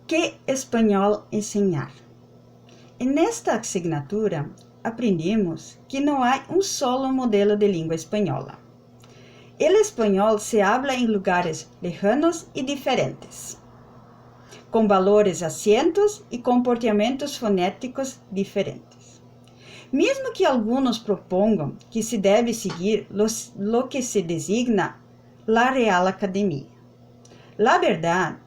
Que espanhol enseñar? En esta asignatura aprendimos que no hay un solo modelo de lengua española. El español se habla en lugares lejanos y diferentes, con valores, acentos y comportamientos fonéticos diferentes. Mesmo que algunos propongan que se debe seguir lo que se designa la Real Academia. La verdad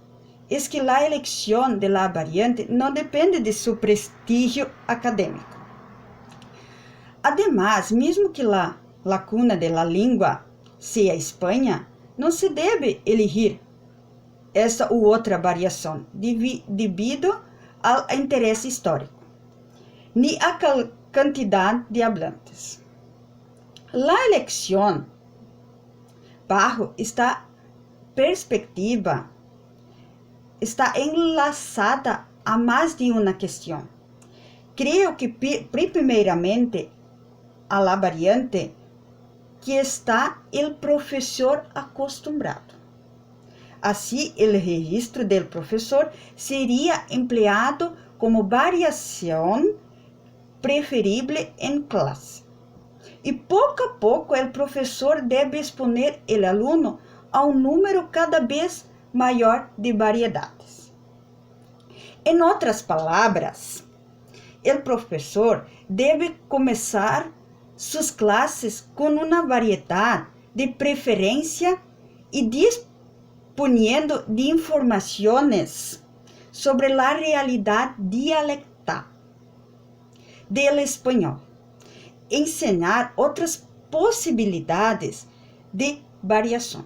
es que la elección de la variante no depende de su prestigio académico. Además, mesmo que la cuna de la lengua sea España, no se debe elegir esta u otra variación debido al interés histórico, ni a cantidad de hablantes. La elección bajo esta perspectiva está enlazada a más de una cuestión. Creo que primeramente a la variante que está el profesor acostumbrado. Así, el registro del profesor sería empleado como variación preferible en clase. Y poco a poco el profesor debe exponer el alumno a un número cada vez mayor de variedades. En otras palabras, el profesor debe comenzar sus clases con una variedad de preferencia y disponiendo de informaciones sobre la realidad dialectal del español. Enseñar otras posibilidades de variación.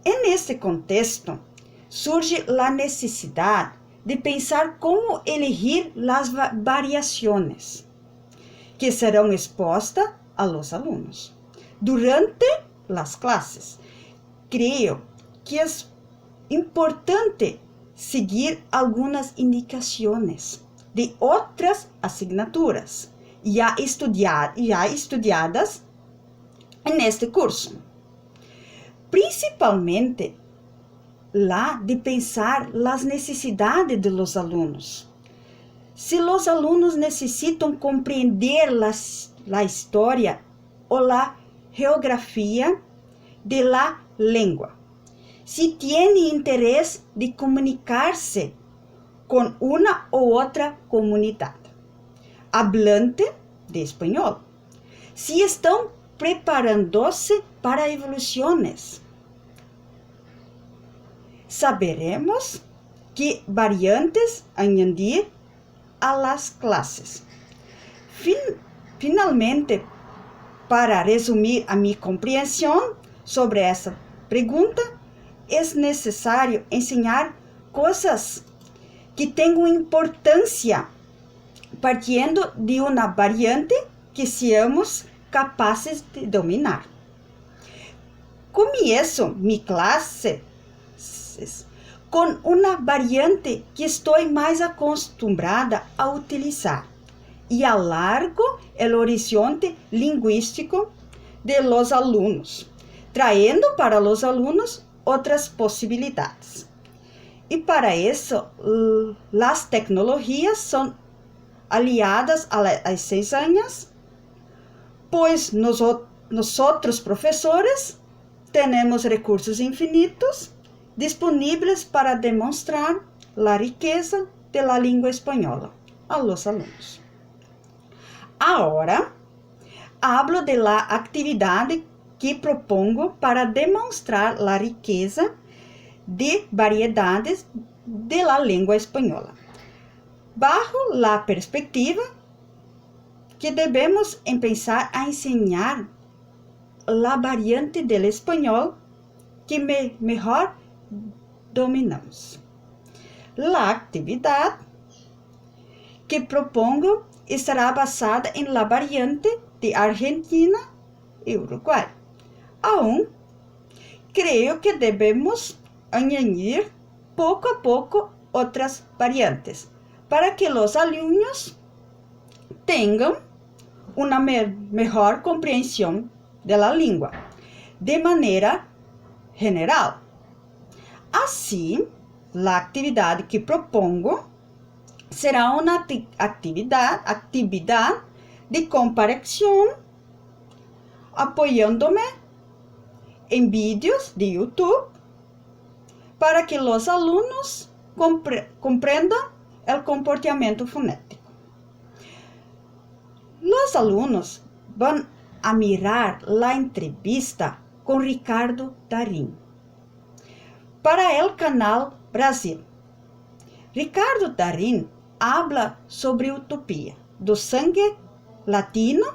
En este contexto, surge la necesidad de pensar cómo elegir las variaciones que serán expuestas a los alumnos durante las clases. Creo que es importante seguir algunas indicaciones de otras asignaturas ya estudiadas en este curso. Principalmente la de pensar las necesidades de los alumnos. Si los alumnos necesitan comprender la historia o la geografía de la lengua, si tienen interés de comunicarse con una u otra comunidad hablante de español, si están preparándose para evoluciones. Saberemos qué variantes añadir a las clases. Finalmente, para resumir a mi comprensión sobre esta pregunta, es necesario enseñar cosas que tengan importancia partiendo de una variante que seamos capaces de dominar. Comienzo mi clase con una variante que estoy más acostumbrada a utilizar y alargo el horizonte lingüístico de los alumnos, trayendo para los alumnos otras posibilidades. Y para eso, las tecnologías son aliadas a las enseñanzas, pues nosotros profesores tenemos recursos infinitos disponibles para demostrar la riqueza de la lengua española a los alumnos. Ahora, hablo de la actividad que propongo para demostrar la riqueza de variedades de la lengua española, bajo la perspectiva que debemos empezar a enseñar la variante del español que mejor dominamos. La actividad que propongo estará basada en la variante de Argentina y Uruguay. Aún creo que debemos añadir poco a poco otras variantes para que los alumnos tengan una mejor comprensión de la lengua de manera general. Así, a atividade que propongo será uma atividade de comparação, apoiando-me em vídeos de YouTube para que os alunos compreendam o comportamento fonético. Os alunos vão a mirar a entrevista com Ricardo Darín para o canal Brasil. Ricardo Darín habla sobre utopia, do sangue latino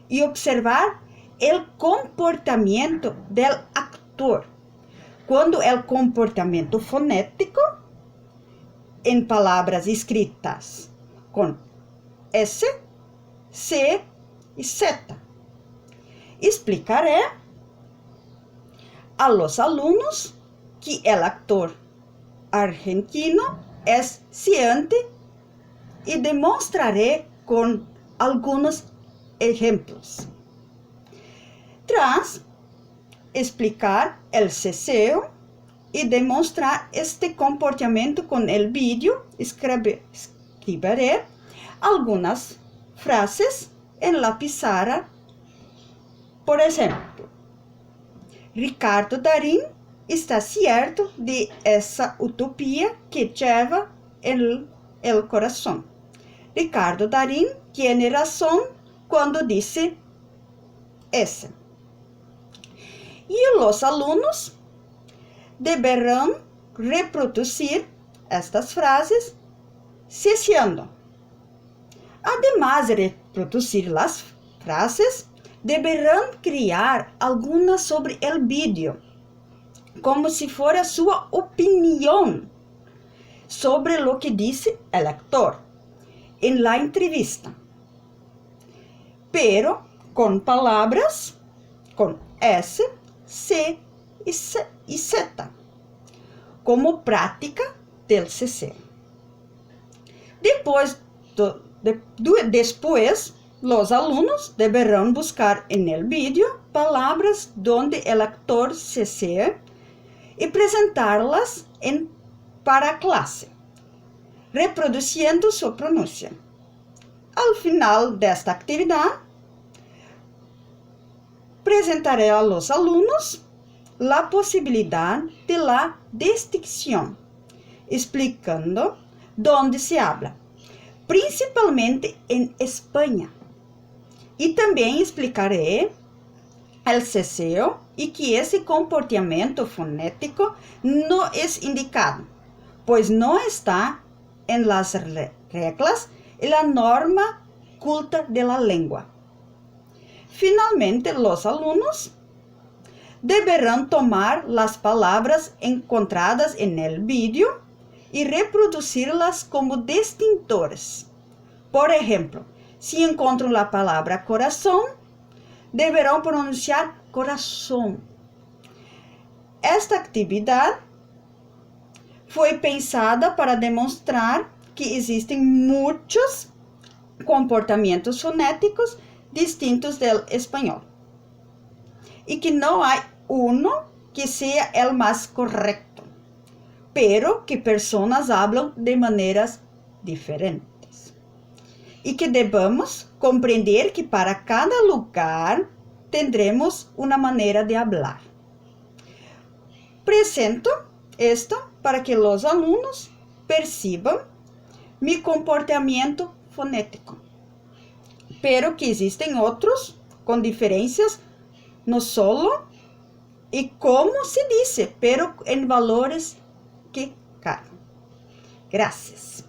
e observar o comportamento do actor, quando o comportamento fonético em palavras escritas com S, C e Z. Explicaré a los alunos que o actor argentino é ciente e demonstraré com alguns exemplos. Tras explicar o ceseo e demonstrar este comportamento com o vídeo, escreveré algumas frases em la pizarra. Por exemplo, Ricardo Darín está certo de essa utopia que lleva en el corazón. Ricardo Darín tiene razón cuando dice eso. E os alunos deberão reproduzir estas frases cesando. Además de reproduzir as frases, deberão criar algumas sobre o vídeo, como se fora sua opinião sobre o que disse o actor em la entrevista, pero com palavras com S, C e Z, como prática del ceseo. Después, los alunos deberão buscar en el vídeo palavras donde el actor cesea e apresentarlas para a classe, reproduzindo sua pronúncia. Al final desta atividade, apresentaré a los alunos la posibilidad de la distinción, explicando dónde se habla, principalmente en España. Y también explicaré el ceseo y que ese comportamiento fonético no es indicado, pues no está en las reglas y la norma culta de la lengua. Finalmente, los alumnos deberão tomar las palavras encontradas en el vídeo y reproducirlas como distintores. Por ejemplo, si encontram la palavra coração, deverão pronunciar coração. Esta atividade foi pensada para demonstrar que existem muitos comportamentos fonéticos distintos del espanhol y que no hay uno que sea el más correcto, pero que personas hablan de maneras diferentes y que debemos comprender que para cada lugar tendremos una manera de hablar. Presento esto para que los alumnos perciban mi comportamiento fonético, pero que existem outros com diferenças no solo e como se dice, pero em valores que caem. Graças.